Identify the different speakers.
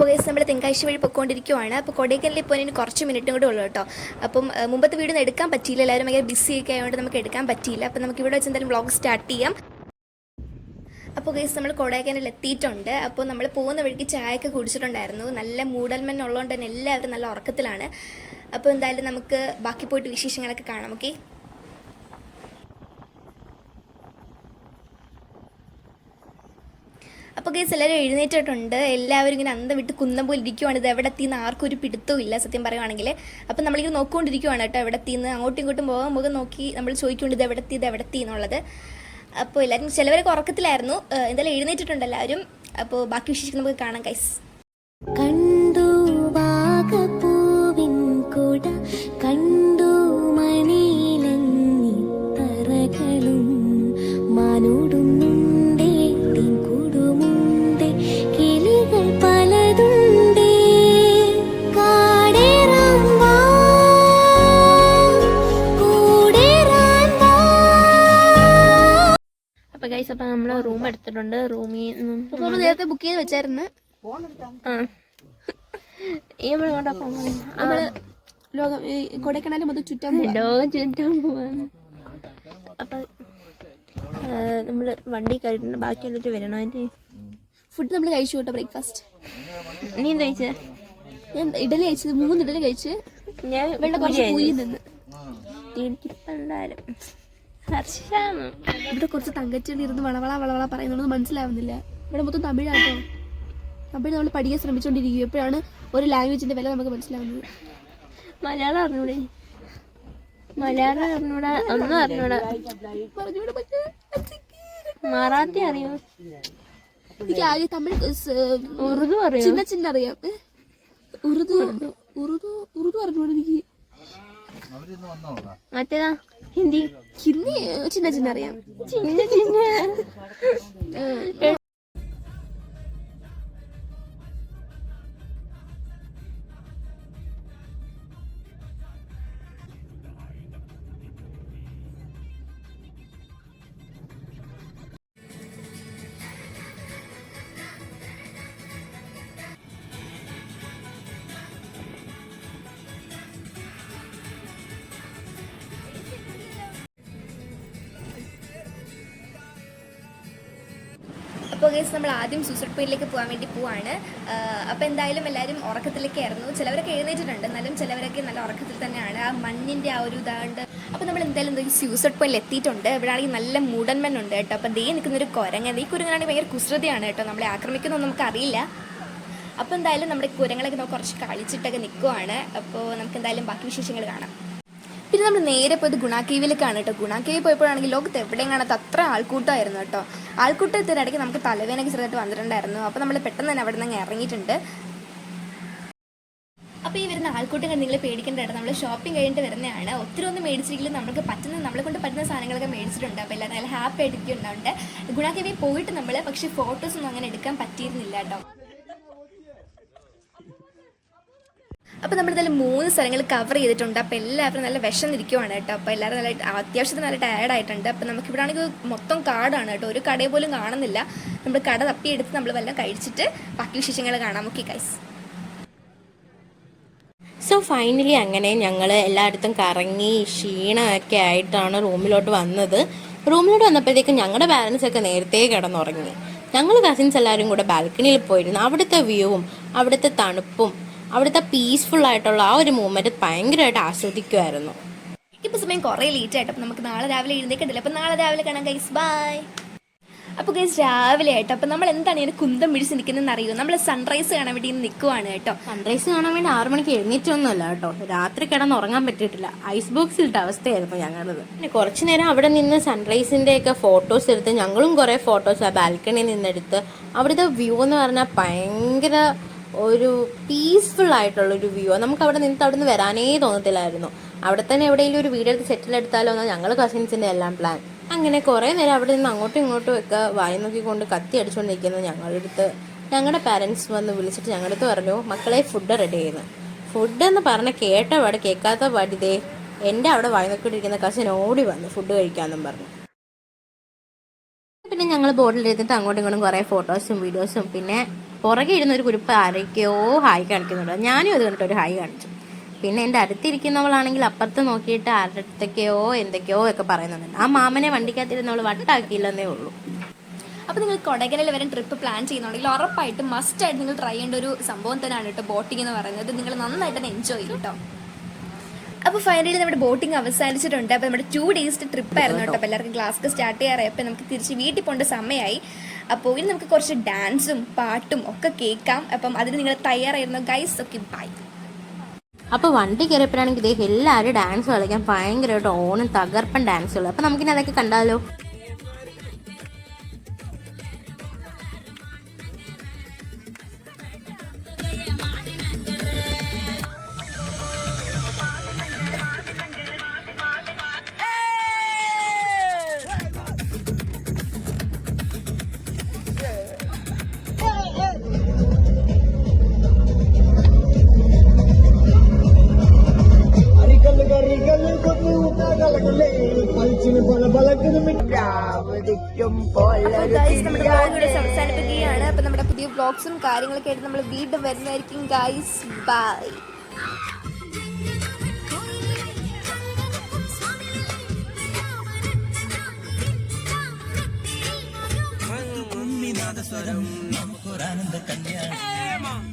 Speaker 1: Guys നമ്മൾ തെങ്കാശി വഴി പൊയ്ക്കൊണ്ടിരിക്കുവാണ്. അപ്പോൾ കൊടൈക്കനാലിൽ പോയതിന് കുറച്ച് മിനിറ്റും കൂടെ ഉള്ളൂ കേട്ടോ. അപ്പം മുമ്പത്തെ വീഡിയോ ഒന്നും എടുക്കാൻ പറ്റിയില്ല, എല്ലാവരും ഭയങ്കര ബിസി ഒക്കെ ആയതുകൊണ്ട് നമുക്ക് എടുക്കാൻ പറ്റിയില്ല. അപ്പോൾ നമുക്ക് ഇവിടെ വെച്ച് എന്തായാലും വ്ളോഗ് സ്റ്റാർട്ട് ചെയ്യാം. അപ്പോൾ ഗൈസ് നമ്മൾ കൊടൈക്കനാലിൽ എത്തിയിട്ടുണ്ട്. അപ്പോൾ നമ്മൾ പോകുന്ന വഴിക്ക് ചായയൊക്കെ കുടിച്ചിട്ടുണ്ടായിരുന്നു. നല്ല മൂടൽമഞ്ഞ് ഉള്ളതുകൊണ്ട് തന്നെ എല്ലാവരും നല്ല ഉറക്കത്തിലാണ്. അപ്പോൾ എന്തായാലും നമുക്ക് ബാക്കി പോയിട്ട് വിശേഷങ്ങളൊക്കെ കാണാം. ഓക്കെ, അപ്പോൾ ഗൈസ് എല്ലാവരും എഴുന്നേറ്റിട്ടുണ്ട്. എല്ലാവരും ഇങ്ങനെ അന്തം വിട്ട് കുന്നം പോലെ ഇരിക്കുവാണ്. ഇത് എവിടെ എത്തിയെന്ന് ആർക്കും ഒരു പിടുത്തവും ഇല്ല സത്യം പറയുവാണെങ്കിൽ. അപ്പം നമ്മളിങ്ങനെ നോക്കിക്കൊണ്ടിരിക്കുവാണ് കേട്ടോ, എവിടെ എത്തിയെന്ന്. അങ്ങോട്ടും ഇങ്ങോട്ടും പോകാൻ മുഖം നോക്കി നമ്മൾ ചോദിക്കുന്നുണ്ട് ഇത് എവിടെ എത്തി എന്നുള്ളത്. അപ്പോൾ എല്ലാവരും ചിലവരൊക്കെ ഉറക്കത്തിലായിരുന്നു. എന്തായാലും എഴുന്നേറ്റിട്ടുണ്ട് എല്ലാവരും. അപ്പോൾ ബാക്കി വിശേഷം നമുക്ക് കാണാം ഗൈസ്.
Speaker 2: കണ്ടു വാഗപ്പൂവിൻ കൊട കണ്ടു മണിയിലങ്ങിത്തറകളും മാനോടുന്നുണ്ടേ കൂടുമുണ്ടേ കിളികൾ പലതുണ്ടേ കാടേറാൻ വാ കൂടേറാൻ വാ.
Speaker 3: അപ്പോൾ ഗൈസ്, അപ്പോൾ നമ്മൾ റൂം എടുത്തിട്ടുണ്ട്. റൂമിൽ
Speaker 1: നമ്മൾ നേരത്തെ ബുക്ക് ചെയ്ത് വെച്ചായിരുന്നു. നമ്മള് ലോകം കൊടൈക്കനാല് മൊത്തം
Speaker 3: ലോകം ചുറ്റാൻ പോവാണ്. അപ്പം നമ്മൾ വണ്ടി കയറിയിട്ടുണ്ട്. ബാക്കി എന്നിട്ട് വരണം. അതിൻ്റെ
Speaker 1: ഫുഡ് നമ്മൾ കഴിച്ചു കേട്ടോ, ബ്രേക്ക്ഫാസ്റ്റ്.
Speaker 3: നീ എന്താ കഴിച്ചത്?
Speaker 1: ഞാൻ ഇഡലി കഴിച്ചത്, 3 ഇഡലി കഴിച്ച്.
Speaker 3: ഞാൻ
Speaker 1: വെള്ളം കുറച്ച് പൂയി നിന്ന്.
Speaker 3: തീർച്ചയായും
Speaker 1: ഇവിടെ കുറച്ച് തങ്കച്ചേണ്ടി ഇരുന്ന് വളവള പറയുന്നതൊന്നും മനസ്സിലാവുന്നില്ല. ഇവിടെ മൊത്തം തമിഴാട്ടോ. തമിഴ് നമ്മൾ പഠിക്കാൻ ശ്രമിച്ചുകൊണ്ടിരിക്കും. എപ്പോഴാണ് ഒരു ലാംഗ്വേജിന്റെ വില നമുക്ക് മനസ്സിലാവുന്നത്.
Speaker 3: മലയാളം അറിഞ്ഞൂടെ? മലയാളം അറിഞ്ഞൂടാ, ഒന്നും അറിഞ്ഞൂടാ. മറാത്തി അറിയോ?
Speaker 1: എനിക്ക് ആകെ തമിഴ്
Speaker 3: ഉറുദു അറിയോ?
Speaker 1: ചിന്ന അറിയാം. ഉറുദു അറിഞ്ഞൂടെ എനിക്ക്.
Speaker 3: മറ്റേതാ ഹിന്ദി
Speaker 1: ചിന്ന അറിയാം.
Speaker 3: ചിന്ന
Speaker 1: അപ്പോൾ ഗൈസ് നമ്മൾ ആദ്യം സൂസൈഡ് പോയിന്റിലേക്ക് പോകാൻ വേണ്ടി പോവാണ്. അപ്പോൾ എന്തായാലും എല്ലാവരും ഉറക്കത്തിലേക്കായിരുന്നു. ചിലവരൊക്കെ എഴുന്നേറ്റിട്ടുണ്ട്, എന്നാലും ചിലവരൊക്കെ നല്ല ഉറക്കത്തിൽ തന്നെയാണ്. ആ മണ്ണിൻ്റെ ആ ഒരു ഇതാണ്ട്. അപ്പോൾ നമ്മൾ എന്തായാലും സൂസൈഡ് പോയിന്റിൽ എത്തിയിട്ടുണ്ട്. ഇവിടെ ആണെങ്കിൽ നല്ല മൂടന്മണ്ണുണ്ട് കേട്ടോ. അപ്പോൾ ദേ നിൽക്കുന്നൊരു കുരങ്ങൻ. ഈ കുരങ്ങനാണെങ്കിൽ ഭയങ്കര കുസൃതിയാണ് കേട്ടോ, നമ്മളെ ആക്രമിക്കുന്നൊന്നും നമുക്കറിയില്ല. അപ്പോൾ എന്തായാലും നമ്മുടെ കുരങ്ങളൊക്കെ നമുക്ക് കുറച്ച് കളിച്ചിട്ടൊക്കെ നിൽക്കുവാണ്. അപ്പോൾ നമുക്ക് എന്തായാലും ബാക്കി വിശേഷങ്ങൾ കാണാം. പിന്നെ നമ്മൾ നേരെ പോയത് ഗുണ കേവിലേക്കാണ് കേട്ടോ. ഗുണ കേവ് പോയപ്പോഴാണെങ്കിൽ ലോകത്ത് എവിടെയും കാണാത്ത അത്ര ആൾക്കൂട്ടമായിരുന്നു കേട്ടോ. ആൾക്കൂട്ടത്തിനിടയ്ക്ക് നമുക്ക് തലവേനൊക്കെ ചെറുതായിട്ട് വന്നിട്ടുണ്ടായിരുന്നു. അപ്പോൾ നമ്മൾ പെട്ടെന്ന് തന്നെ അവിടെ നിന്ന് ഇറങ്ങിയിട്ടുണ്ട്. അപ്പോൾ ഈ വരുന്ന ആൾക്കൂട്ടം കണ്ട് നിങ്ങൾ പേടിക്കേണ്ട കേട്ടോ. നമ്മൾ ഷോപ്പിംഗ് കഴിഞ്ഞിട്ട് വരുന്നതാണ്. ഒത്തിരി ഒന്നും മേടിച്ചിരിക്കില്ല, നമ്മളെ കൊണ്ട് പറ്റുന്ന സാധനങ്ങളൊക്കെ മേടിച്ചിട്ടുണ്ട്. അപ്പോൾ എല്ലാവരും നല്ല ഹാപ്പി ആയിട്ടിരിക്കുന്നുണ്ട്. ഗുണ കേവിൽ പോയിട്ട് നമ്മൾ പക്ഷേ ഫോട്ടോസൊന്നും അങ്ങനെ എടുക്കാൻ പറ്റിയിരുന്നില്ല കേട്ടോ. അപ്പോൾ നമ്മളെന്തായാലും 3 സ്ഥലങ്ങൾ കവർ ചെയ്തിട്ടുണ്ട്. അപ്പോൾ എല്ലാവരും നല്ല വിശന്നിരിക്കുവാണ് കേട്ടോ. അപ്പോൾ എല്ലാവരും നല്ല അത്യാവശ്യത്തിന് നല്ല ടയർഡായിട്ടുണ്ട്. അപ്പോൾ നമുക്കിവിടെ ആണെങ്കിൽ മൊത്തം കാടാണ് കേട്ടോ, ഒരു കടയിൽ പോലും കാണുന്നില്ല. നമ്മൾ കട തപ്പിയെടുത്ത് നമ്മൾ വല്ലതും കഴിച്ചിട്ട് ബാക്കി വിശേഷങ്ങൾ കാണാം. Okay guys.
Speaker 3: സോ ഫൈനലി അങ്ങനെ ഞങ്ങൾ എല്ലായിടത്തും കറങ്ങി ക്ഷീണമൊക്കെ ആയിട്ടാണ് റൂമിലോട്ട് വന്നത്. റൂമിലോട്ട് വന്നപ്പോഴത്തേക്കും ഞങ്ങളുടെ പാരൻസ് ഒക്കെ നേരത്തെ കിടന്നുറങ്ങി. ഞങ്ങൾ കസിൻസ് എല്ലാവരും കൂടെ ബാൽക്കണിയിൽ പോയിരുന്നു. അവിടുത്തെ വ്യൂവും അവിടുത്തെ തണുപ്പും അവിടുത്തെ പീസ്ഫുൾ ആയിട്ടുള്ള ആ ഒരു മൂമെന്റ് ഭയങ്കരമായിട്ട് ആസ്വദിക്കുമായിരുന്നു.
Speaker 1: ഇപ്പോൾ സമയം കുറേ ലേറ്റ് ആയിട്ട്. അപ്പോൾ നമുക്ക് നാളെ രാവിലെ എഴുന്നേക്കണ്ടല്ലോ. അപ്പോൾ നാളെ രാവിലെ കാണാം ഗൈസ്. ബൈ. അപ്പോൾ ഗൈസ് രാവിലെ ആയിട്ട് അപ്പോൾ നമ്മൾ എന്താണ് ഇങ്ങനെ കുന്തം പിടിച്ച് നിൽക്കുന്നതെന്ന് അറിയുമോ? നമ്മൾ സൺറൈസ് കാണാൻ വേണ്ടി നിൽക്കുവാണ് കേട്ടോ.
Speaker 3: സൺറൈസ് കാണാൻ വേണ്ടി 6 മണിക്ക് എഴുന്നേറ്റൊന്നുമല്ല കേട്ടോ. രാത്രി കിടന്നുറങ്ങാൻ പറ്റിയിട്ടില്ല. ഐസ് ബോക്സിലിട്ട അവസ്ഥയായിരുന്നു ഞങ്ങളത്. പിന്നെ കുറച്ച് നേരം അവിടെ നിന്ന് സൺറൈസിൻ്റെ ഒക്കെ ഫോട്ടോസ് എടുത്ത് ഞങ്ങളും കുറേ ഫോട്ടോസ് ആ ബാൽക്കണിയിൽ നിന്നെടുത്ത്. അവിടുത്തെ വ്യൂ എന്ന് പറഞ്ഞാൽ ഭയങ്കര ഒരു പീസ്ഫുൾ ആയിട്ടുള്ളൊരു വ്യൂ. നമുക്ക് അവിടെ നിന്ന് വരാനേ തോന്നത്തില്ലായിരുന്നു. അവിടെ തന്നെ എവിടെയെങ്കിലും ഒരു വീടെടുത്ത് സെറ്റിൽ എടുത്താലോ എന്നാൽ ഞങ്ങൾ കസിൻസിൻ്റെ എല്ലാം പ്ലാൻ. അങ്ങനെ കുറേ നേരം അവിടെ നിന്ന് അങ്ങോട്ടും ഇങ്ങോട്ടും ഒക്കെ വായി നോക്കിക്കൊണ്ട് കത്തി അടിച്ചുകൊണ്ടിരിക്കുന്നത് ഞങ്ങളുടെ പാരൻസ് വന്ന് വിളിച്ചിട്ട് ഞങ്ങളുടെ അടുത്ത് പറഞ്ഞു, മക്കളെ ഫുഡ് റെഡി ചെയ്യുന്നു. ഫുഡെന്ന് പറഞ്ഞ കേട്ട പാട് കേൾക്കാത്ത പാടിതേ എൻ്റെ അവിടെ വായി നോക്കിക്കൊണ്ടിരിക്കുന്ന കസിൻ ഓടി വന്നു ഫുഡ് കഴിക്കാമെന്നും പറഞ്ഞു. പിന്നെ ഞങ്ങൾ ബോർഡിൽ ഇരുന്നിട്ട് അങ്ങോട്ടും ഇങ്ങോട്ടും കുറേ ഫോട്ടോസും വീഡിയോസും പിന്നെ പുറകെ ഇരുന്ന ഒരു കുരുപ്പ് ആരൊക്കെയോ ഹായ് കാണിക്കുന്നുണ്ട്. ഞാനും അത് കണ്ടിട്ട് ഒരു ഹായ് കാണിച്ചു. പിന്നെ എൻ്റെ അടുത്തിരിക്കുന്നവളാണെങ്കിൽ അപ്പുറത്ത് നോക്കിയിട്ട് ആരുടെ അടുത്തൊക്കെയോ എന്തൊക്കെയോ ഒക്കെ പറയുന്നുണ്ട്. ആ മാമനെ വണ്ടിക്കകത്തിരുന്നവൾ വട്ടാക്കിയില്ലെന്നേ ഉള്ളൂ.
Speaker 1: അപ്പോൾ നിങ്ങൾ കൊടൈക്കനാൽ വരെ ട്രിപ്പ് പ്ലാൻ ചെയ്യുന്നുണ്ടെങ്കിൽ ഉറപ്പായിട്ടും മസ്റ്റായിട്ട് നിങ്ങൾ ട്രൈ ചെയ്യേണ്ട ഒരു സംഭവം തന്നെയാണ് കേട്ടോ ബോട്ടിംഗ് എന്ന് പറയുന്നത്. നിങ്ങൾ നന്നായിട്ട് തന്നെ എൻജോയ് ചെയ്യും കേട്ടോ. അപ്പോൾ ഫൈനലി നമ്മുടെ ബോട്ടിംഗ് അവസാനിച്ചിട്ടുണ്ട്. അപ്പോൾ നമ്മുടെ 2 ഡേയ്സിൻ്റെ ട്രിപ്പായിരുന്നു കേട്ടോ. അപ്പോൾ എല്ലാവർക്കും ക്ലാസ് സ്റ്റാർട്ട് ചെയ്യാറായി. അപ്പോൾ നമുക്ക് തിരിച്ച് വീട്ടിൽ പോകേണ്ട സമയമായി. അപ്പോൾ ഇനി നമുക്ക് കുറച്ച് ഡാൻസും പാട്ടും ഒക്കെ കേൾക്കാം. അപ്പം അതിന് നിങ്ങൾ തയ്യാറായിരുന്നു ഗൈസ്. Okay bye.
Speaker 3: അപ്പോൾ വണ്ടി കയറിയപ്പോഴാണെങ്കിൽ ഇതേ എല്ലാവരും ഡാൻസ് കളിക്കാൻ ഭയങ്കരമായിട്ട് ഓണം തകർപ്പൻ ഡാൻസുകൾ. അപ്പോൾ നമുക്കിനി അതൊക്കെ കണ്ടാലോ.
Speaker 1: അവസാനിപ്പിക്കുകയാണ്. അപ്പൊ നമ്മുടെ പുതിയ വ്ളോഗ്സും കാര്യങ്ങളൊക്കെ ആയിട്ട് നമ്മൾ വീണ്ടും വരുന്നതായിരിക്കും ഗൈസ്. ബൈ.
Speaker 4: സ്വരം നമുക്കൊരാനന്ദ കല്യാണം